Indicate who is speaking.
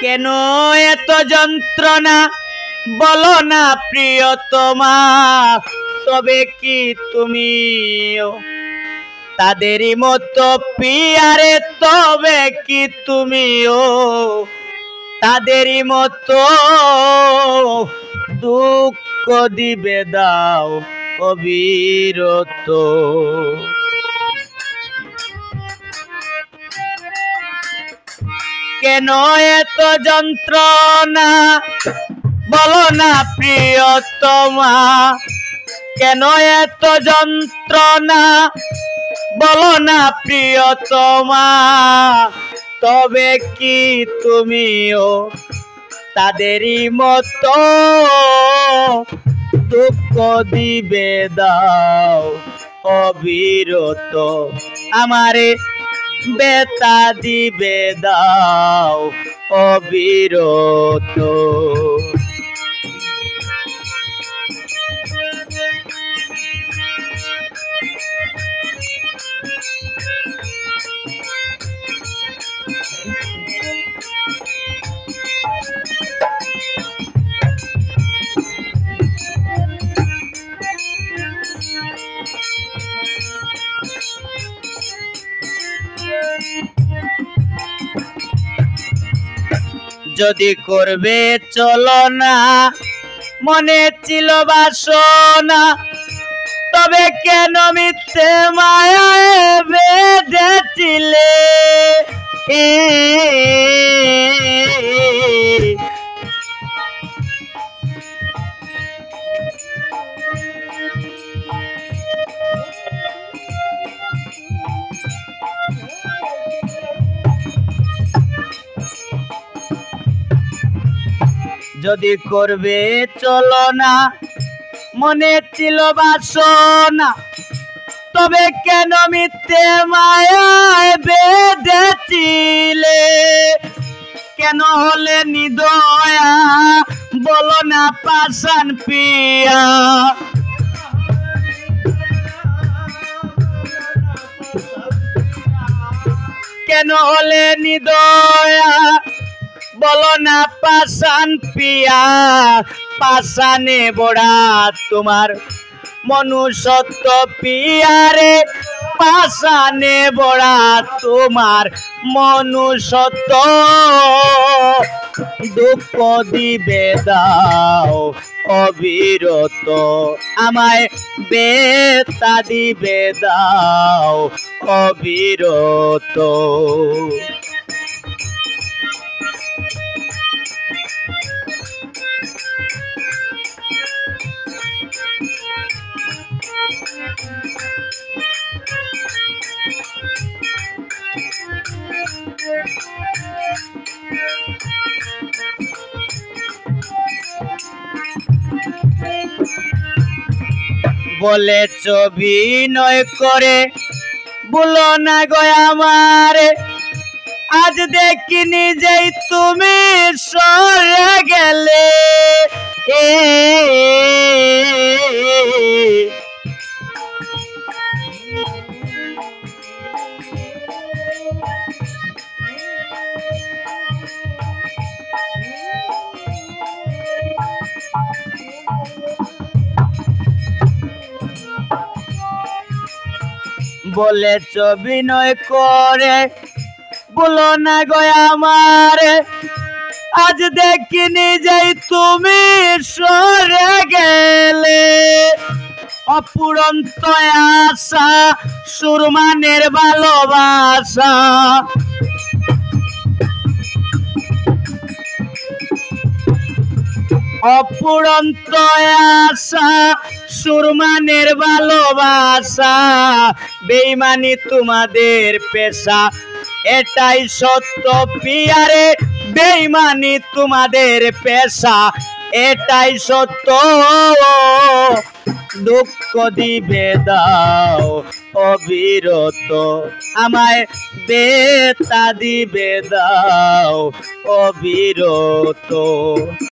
Speaker 1: কেন এত যন্ত্রণা বলো না প্রিয়তমা, তবে কি তুমিও তাদেরই মতো পিয়ারে, তবে কি তুমিও তাদেরই মতো দুঃখ দিবে দাও অবিরত। কেন এত যন্ত্রণা বলো না প্রিয়তমা, কেন এত যন্ত্রণা বলো না প্রিয়তমা, তবে কি তুমিও তাদেরই মতো দুঃখ দিবে দাও অবিরত। আমারে বেতা দিবে দাও অবিরত। যদি করবে চলো না মনে ছিল বাসনা, তবে কেন মিথ্যে মায়ায় বেঁধেছিলে। যদি করবে চলো না মনে ছিল বাসনা, তবে কেন মিথ্যে মায়ায় বেঁধেছিলে। কেন হলে নিদয়া বলো না পাষাণ পিয়া, কেন হলে নিদয়া বলো না পাষাণ পিয়া। পাষাণে বড়া তোমার মনুষ্যত্ব পিয়ারে, পাষাণে বড়া তোমার মনুষ্যত্ব দুঃখ দিবে দাও অবিরত। আমায় বেতা দিবে দাও অবিরত। বলেছ অভিনয় করে বলো না গো আমারে, আজ দেখি নিজেই তুমি সরে গেলে। বলেছ অভিনয় করে বলো না গো আমারে, আজ দেখি নিজেই তুমি সরে গেলে। অপুরন্ত আশা সুরমানের ভালোবাসা, অপুরন্ত আশা সুরমানের ভালোবাসা, বেঈমানি তোমাদের পেশা এটাই সত্য পিয়ারে, বেঈমানি তোমাদের পেশা এটাই সত্য। দুঃখ দিবে দাও অবিরত, আমায় বেতা দিবে দাও অবিরত।